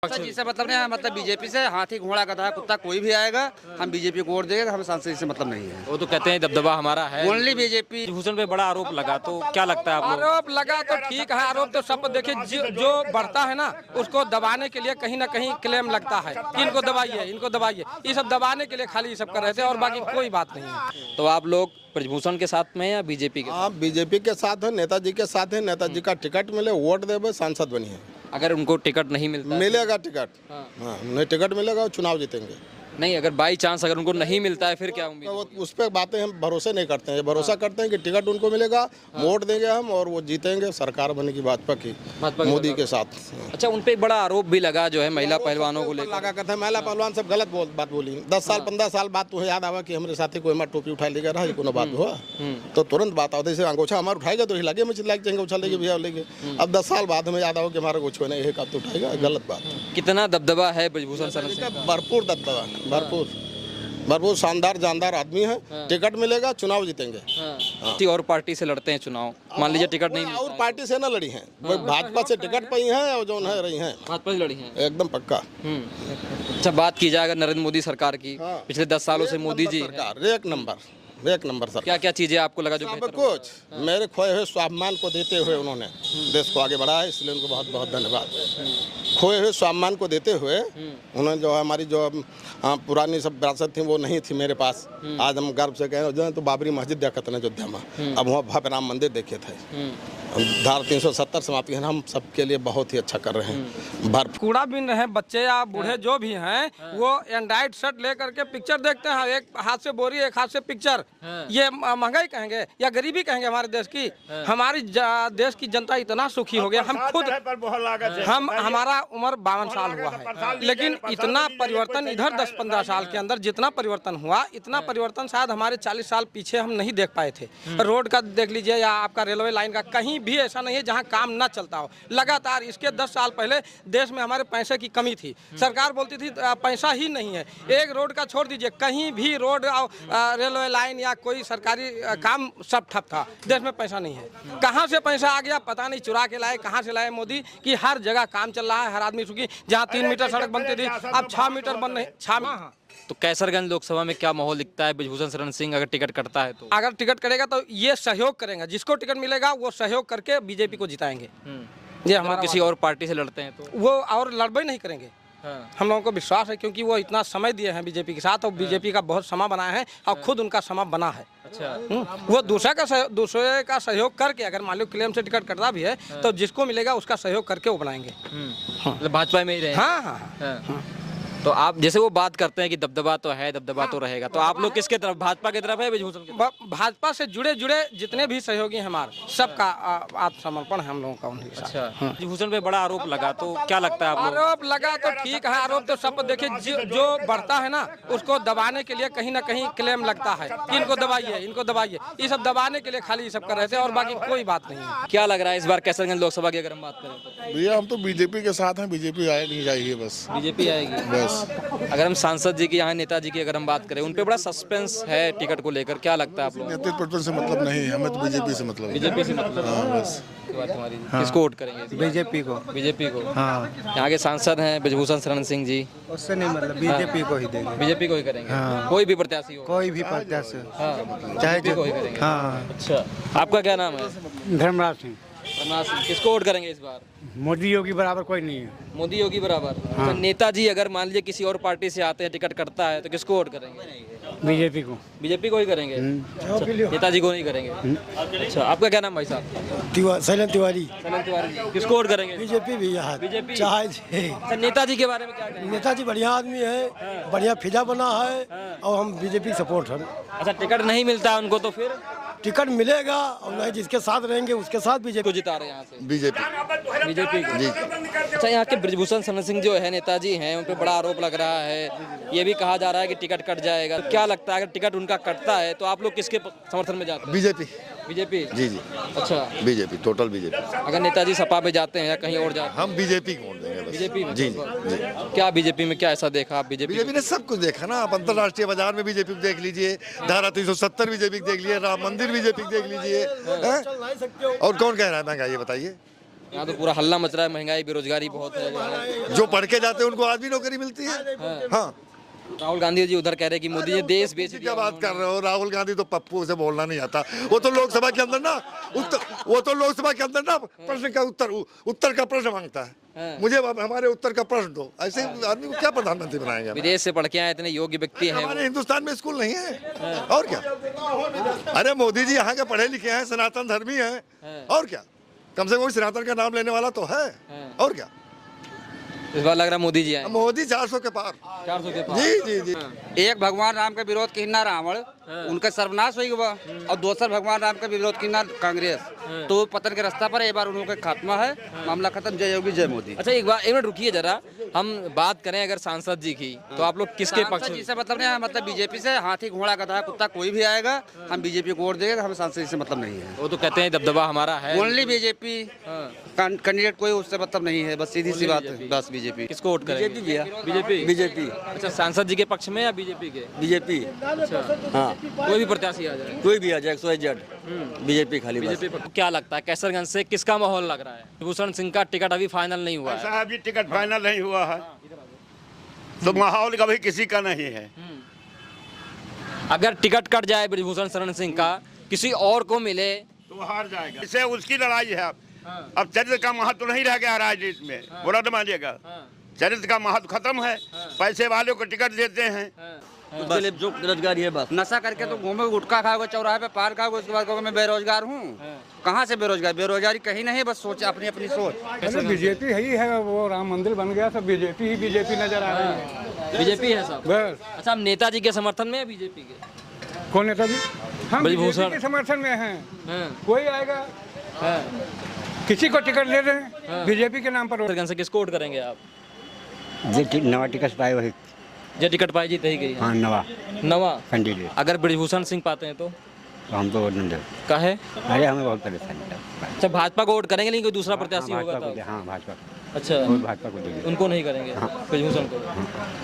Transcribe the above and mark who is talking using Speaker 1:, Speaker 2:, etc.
Speaker 1: जिससे मतलब नहीं, मतलब बीजेपी से हाथी घोड़ा गधा कुत्ता कोई भी आएगा हम बीजेपी को वोट देंगे, हम सांसद से मतलब नहीं है।
Speaker 2: वो तो कहते हैं दबदबा हमारा है,
Speaker 1: ओनली बीजेपी।
Speaker 2: भूषण पे बड़ा आरोप लगा, तो क्या लगता है आप लोग?
Speaker 3: आरोप लगा तो ठीक है, आरोप तो सब देखिए जो बढ़ता है ना उसको दबाने के लिए कहीं ना कहीं क्लेम लगता है कि इनको दबाइए इनको दबाइए, ये सब दबाने के लिए खाली ये सब कर रहे थे और बाकी कोई बात नहीं है।
Speaker 2: तो आप लोग ब्रजभूषण के साथ में या बीजेपी के?
Speaker 4: आप बीजेपी के साथ है, नेताजी के साथ है, नेताजी का टिकट मिले वोट देवे सांसद बनिए।
Speaker 2: अगर उनको टिकट नहीं मिलता
Speaker 4: मिलेगा टिकट, हाँ नहीं टिकट मिलेगा चुनाव जीतेंगे।
Speaker 2: नहीं, अगर बाई चांस अगर उनको नहीं मिलता है फिर क्या उम्मीद?
Speaker 4: तो उस पर बातें हम भरोसे नहीं करते हैं, भरोसा करते हैं कि टिकट उनको मिलेगा, वोट देंगे हम और वो जीतेंगे, सरकार बनेगी भाजपा की मोदी के साथ।
Speaker 2: अच्छा, उन पे एक बड़ा आरोप भी लगा जो है महिला पहलवानों को लेकर
Speaker 4: लगा करते हैं महिला पहलवान सब गलत बात बोली। 10 साल 15 साल बाद तो याद आवा कि हमारे साथी कोई हमारा टोपी उठा लेगा रहा कोनो बात हुआ तो तुरंत बात आता है, अंगोछा हमारा उठाएगा तो लगे मुझे लाइक चाहिए उछल लेंगे भैया लेंगे। अब 10 साल बाद हमें याद आओ कि हमारा कुछ नहीं है, कब तो उठाएगा, गलत बात।
Speaker 2: कितना दबदबा है ब्रजभूषण शरण सिंह?
Speaker 4: भरपूर दबदबा, भरपूर शानदार जानदार आदमी है। टिकट मिलेगा चुनाव जीतेंगे।
Speaker 2: किसी और पार्टी से लड़ते हैं चुनाव, मान लीजिए टिकट नहीं मिलता
Speaker 4: और पार्टी से ना लड़ी हैं, वो भाजपा से टिकट पाई हैं और जो है रही हैं
Speaker 2: भाजपा से लड़ी हैं
Speaker 4: एकदम पक्का।
Speaker 2: अच्छा, बात की जाए अगर नरेंद्र मोदी सरकार की, पिछले 10 सालों से मोदी जी
Speaker 4: सरकार एक नंबर सर।
Speaker 2: क्या क्या चीजें आपको लगा जो
Speaker 4: सब
Speaker 2: बेहतर
Speaker 4: कुछ मेरे खोए हुए स्वाभिमान को देते हुए उन्होंने देश को आगे बढ़ाया, इसलिए उनको बहुत बहुत धन्यवाद। खोए हुए स्वाभिमान को देते हुए उन्होंने जो हमारी जो पुरानी सब विरासत थी वो नहीं थी मेरे पास, आज हम गर्व से कह रहे हैं। तो बाबरी मस्जिद देखा था अयोध्या में, अब वहाँ भव्य राम मंदिर देखे थे। धारा 370 समाप्ति है, हम सबके लिए बहुत ही अच्छा कर रहे हैं। भर
Speaker 3: कूड़ा बिन रहे बच्चे या बूढ़े जो भी हैं वो एंड्रॉइड सेट लेकर के पिक्चर देखते हैं, एक हाथ से बोरी एक हाथ से पिक्चर। ये महंगाई कहेंगे या गरीबी कहेंगे हमारे देश की? हमारी देश की जनता इतना सुखी हो गया, हम खुद हमारा उम्र 52 साल हुआ है, लेकिन इतना परिवर्तन इधर 10-15 साल के अंदर जितना परिवर्तन हुआ, इतना परिवर्तन शायद हमारे 40 साल पीछे हम नहीं देख पाए थे। रोड का देख लीजिए या आपका रेलवे लाइन का, कहीं भी ऐसा नहीं है जहां काम ना चलता हो। लगातार इसके 10 साल पहले देश में हमारे पैसे की कमी थी, सरकार बोलती थी पैसा ही नहीं है। एक रोड का छोड़ दीजिए, कहीं भी रोड रेलवे लाइन या कोई सरकारी काम सब ठप था, देश में पैसा नहीं है। कहां से पैसा आ गया पता नहीं, चुरा के लाए, कहां से लाए मोदी कि हर jगह काम चल रहा है, हर आदमी सुखी। जहां 3 मीटर सड़क बनती थी अब 6 मीटर बन रही। 6
Speaker 2: तो कैसरगंज लोकसभा में क्या माहौल दिखता है ब्रजभूषण शरण सिंह अगर टिकट कटता है तो?
Speaker 3: अगर टिकट करेगा तो ये सहयोग करेंगे, जिसको टिकट मिलेगा वो सहयोग करके बीजेपी को जिताएंगे। ये हमारा
Speaker 2: किसी और पार्टी से लड़ते हैं तो
Speaker 3: वो और लड़बे नहीं करेंगे। हम लोगों को विश्वास है क्योंकि वो इतना समय दिए हैं बीजेपी के साथ और बीजेपी का बहुत समा बनाया है और खुद उनका समा बना है।
Speaker 2: अच्छा,
Speaker 3: वो दूसरे का सहयोग करके अगर मान लो क्लेम से टिकट कटता भी है तो जिसको मिलेगा उसका सहयोग करके वो बनाएंगे।
Speaker 2: मतलब भाजपा में ही रहे?
Speaker 3: हाँ।
Speaker 2: तो आप जैसे वो बात करते हैं कि दबदबा तो है, दबदबा तो रहेगा, तो आप लोग किसके तरफ, भाजपा की तरफ है ब्रजभूषण की तरफ?
Speaker 3: भाजपा से जुड़े जितने भी सहयोगी हैं हमारे सबका आत्मसमर्पण है हम लोगों का उनके साथ।
Speaker 2: अच्छा, ब्रजभूषण पे बड़ा आरोप लगा, तो क्या लगता है आप लोग?
Speaker 3: आरोप लगा तो ठीक है, आरोप तो सब देखिए जो बढ़ता है ना उसको दबाने के लिए कहीं ना कहीं क्लेम लगता है कि इनको दबाइए, ये सब दबाने के लिए खाली ये सब कर रहे थे और बाकी कोई बात नहीं है।
Speaker 2: क्या लग रहा है इस बार कैसरगंज लोकसभा की अगर हम बात करें तो?
Speaker 5: भैया हम तो बीजेपी के साथ हैं, बीजेपी आए नहीं जाएगी बस।
Speaker 2: बीजेपी आएगी
Speaker 5: बस।
Speaker 2: अगर हम सांसद जी की, यहाँ नेताजी की अगर हम बात करें, उन पे बड़ा सस्पेंस है टिकट को लेकर, क्या लगता है आप लोग?
Speaker 5: नेतृत्व से मतलब नहीं, हमें तो बीजेपी से मतलब है।
Speaker 2: बीजेपी से मतलब?
Speaker 5: हाँ बस।
Speaker 2: बात हमारी। किसको वोट करेंगे?
Speaker 6: बीजेपी को।
Speaker 2: बीजेपी को?
Speaker 6: हाँ।
Speaker 2: यहाँ के सांसद हैं ब्रजभूषण शरण सिंह जी,
Speaker 6: उससे नहीं मतलब बीजेपी को ही देंगे।
Speaker 2: बीजेपी को ही करेंगे?
Speaker 6: हाँ।
Speaker 2: कोई भी प्रत्याशी हो?
Speaker 6: कोई भी प्रत्याशी
Speaker 2: चाहे को ही करेंगे?
Speaker 6: हाँ।
Speaker 2: अच्छा, आपका क्या नाम है?
Speaker 6: धर्मराज सिंह।
Speaker 2: किसको वोट करेंगे इस बार?
Speaker 6: मोदी योगी बराबर कोई नहीं है।
Speaker 2: मोदी योगी बराबर? तो नेताजी अगर मान लीजिए किसी और पार्टी से आते हैं, टिकट कटता है, तो किसको वोट करेंगे?
Speaker 6: बीजेपी को।
Speaker 2: बीजेपी को ही करेंगे? अच्छा, नेताजी को नहीं करेंगे? अच्छा, आपका क्या नाम भाई साहब?
Speaker 6: शैलेंद्र तिवारी।
Speaker 2: शैलेंद्र तिवारी। किसको वोट करेंगे?
Speaker 6: बीजेपी भी यहाँ
Speaker 2: बीजेपी?
Speaker 6: चाहे
Speaker 2: अच्छा, नेताजी के बारे में क्या कहेंगे?
Speaker 6: नेताजी बढ़िया आदमी है, बढ़िया फिजा बना है और हम बीजेपी सपोर्ट है।
Speaker 2: अच्छा, टिकट नहीं मिलता उनको तो फिर?
Speaker 6: टिकट मिलेगा और नहीं जिसके साथ रहेंगे उसके साथ बीजेपी
Speaker 2: को जिता रहे हैं यहाँ से?
Speaker 5: बीजेपी।
Speaker 2: बीजेपी को? जी। अच्छा, यहाँ के ब्रजभूषण शरण सिंह जो है नेताजी हैं, उन पे बड़ा आरोप लग रहा है, ये भी कहा जा रहा है कि टिकट कट जाएगा, तो क्या लगता है अगर टिकट उनका कटता है तो आप लोग किसके समर्थन में जाते हैं?
Speaker 5: बीजेपी।
Speaker 2: बीजेपी?
Speaker 5: जी जी।
Speaker 2: अच्छा,
Speaker 5: बीजेपी, टोटल बीजेपी।
Speaker 2: अगर नेताजी सपा पे जाते हैं या कहीं और जाते हैं?
Speaker 5: हम बीजेपी को वोट देंगे बस।
Speaker 2: बीजेपी में?
Speaker 5: जी जी।
Speaker 2: क्या बीजेपी में क्या ऐसा देखा आप?
Speaker 5: बीजेपी ने सब कुछ देखा ना, आप अंतर्राष्ट्रीय बाजार में बीजेपी को देख लीजिए, धारा 370 बीजेपी को देख लीजिए, राम मंदिर बीजेपी को देख लीजिए, और कौन कह रहा है महंगाई, ये बताइए?
Speaker 2: यहाँ तो पूरा हल्ला मच रहा है, महंगाई बेरोजगारी बहुत है।
Speaker 5: जो पढ़ के जाते हैं उनको आज भी नौकरी मिलती है। हाँ,
Speaker 2: राहुल गांधी जी उधर कह रहे हैं कि मोदी जी देश बेच
Speaker 5: क्या
Speaker 2: दिया।
Speaker 5: बात कर रहे हो? राहुल गांधी तो पप्पू से बोलना नहीं आता। वो तो लोकसभा के अंदर ना प्रश्न का उत्तर का प्रश्न मांगता है। मुझे हमारे उत्तर का प्रश्न दो। ऐसे आदमी को क्या प्रधानमंत्री बनाएंगे?
Speaker 2: विदेश से पढ़ के आए, इतने योग्य व्यक्ति हैं।
Speaker 5: हमारे हिंदुस्तान में स्कूल नहीं है और क्या? अरे मोदी जी यहाँ के पढ़े लिखे हैं, सनातन धर्मी हैं और क्या? कम से कम सनातन का नाम लेने वाला तो है और क्या?
Speaker 2: इस बार लग रहा है मोदी जी आए।
Speaker 5: मोदी 400 के पार।
Speaker 2: 400 के पार।
Speaker 5: जी जी जी।
Speaker 1: एक भगवान राम का विरोध किन्ना रावण, उनका सर्वनाश हुई हुआ, और दूसरा भगवान राम का विरोध किन्ना कांग्रेस, तो पतन के रास्ता पर एक बार उनका खात्मा है, मामला खत्म। जय योगी जय मोदी।
Speaker 2: अच्छा एक मिनट रुकिए जरा, हम बात करें अगर सांसद जी की, तो आप लोग किसके पक्ष
Speaker 1: सांसद
Speaker 2: में?
Speaker 1: जी से मतलब नहीं है, मतलब बीजेपी से। हाथी घोड़ा गधा कुत्ता कोई भी आएगा, हम बीजेपी को वोट देंगे। हमें सांसद जी से मतलब नहीं है।
Speaker 2: वो तो कहते हैं दबदबा हमारा है।
Speaker 1: ओनली बीजेपी कैंडिडेट, कोई उससे मतलब नहीं है। बस सीधी सी बात है, बस बीजेपी।
Speaker 2: किसको वोट करेंगे? बीजेपी। अच्छा, सांसद जी के पक्ष में या बीजेपी के?
Speaker 7: बीजेपी।
Speaker 2: अच्छा,
Speaker 7: हाँ,
Speaker 2: कोई भी प्रत्याशी आ जाए,
Speaker 7: कोई भी आ जाए, बीजेपी खाली बस।
Speaker 2: बीजेपी पर क्या लगता है कैसरगंज से किसका माहौल लग रहा है? भूषण सिंह का टिकट अभी फाइनल नहीं हुआ है।
Speaker 8: साहब जी, टिकट फाइनल नहीं हुआ है तो माहौल कभी किसी का नहीं है।
Speaker 2: अगर टिकट कट जाए ब्रिजभूषण शरण सिंह का, किसी और को मिले
Speaker 8: तो हार जाएगा। इससे उसकी लड़ाई है। अब चरित्र का महत्व नहीं रह गया राजनीति में, बुरा न मानिएगा। चरित्र का महत्व खत्म है। पैसे वालों को टिकट देते हैं।
Speaker 7: बस जो बेरोजगारी है बस।
Speaker 1: नशा करके तो घूमोगे, गुटखा खाओगे, चौराहे पे पार खाओगे, उसके बाद कहोगे मैं बेरोजगार हूँ। कहाँ से बेरोजगार? बेरोजगारी कहीं नहीं, बस सोच अपनी अपनी सोच।
Speaker 9: बीजेपी ही है, वो राम मंदिर बन गया, सब बीजेपी नजर आ रही है।
Speaker 2: बीजेपी है सब।
Speaker 9: बस।
Speaker 2: अच्छा, हम नेताजी के समर्थन में है बीजेपी के?
Speaker 9: कौन नेता जी? हम
Speaker 2: ब्रिजभूषण
Speaker 9: बीजेपी के समर्थन में हैं। कोई आएगा, किसी को टिकट दे दें बीजेपी के नाम पर।
Speaker 2: कैसरगंज से किसको वोट करेंगे आप?
Speaker 7: नवा टिकट पाए वही।
Speaker 2: जो टिकट पाई जीत ही गई।
Speaker 7: हाँ,
Speaker 2: नवा
Speaker 7: कैंडिडेट।
Speaker 2: अगर ब्रिजभूषण सिंह पाते हैं तो
Speaker 7: हम तो वोट नहीं देते।
Speaker 2: काहे?
Speaker 7: अरे हमें बहुत परेशानी है।
Speaker 2: अच्छा, भाजपा को वोट करेंगे, नहीं कोई दूसरा प्रत्याशी होगा
Speaker 7: भाजपा
Speaker 2: तो?
Speaker 7: को। हाँ, भाजपा।
Speaker 2: अच्छा,
Speaker 7: भाजपा को देंगे।
Speaker 2: उनको नहीं करेंगे, ब्रिजभूषण को।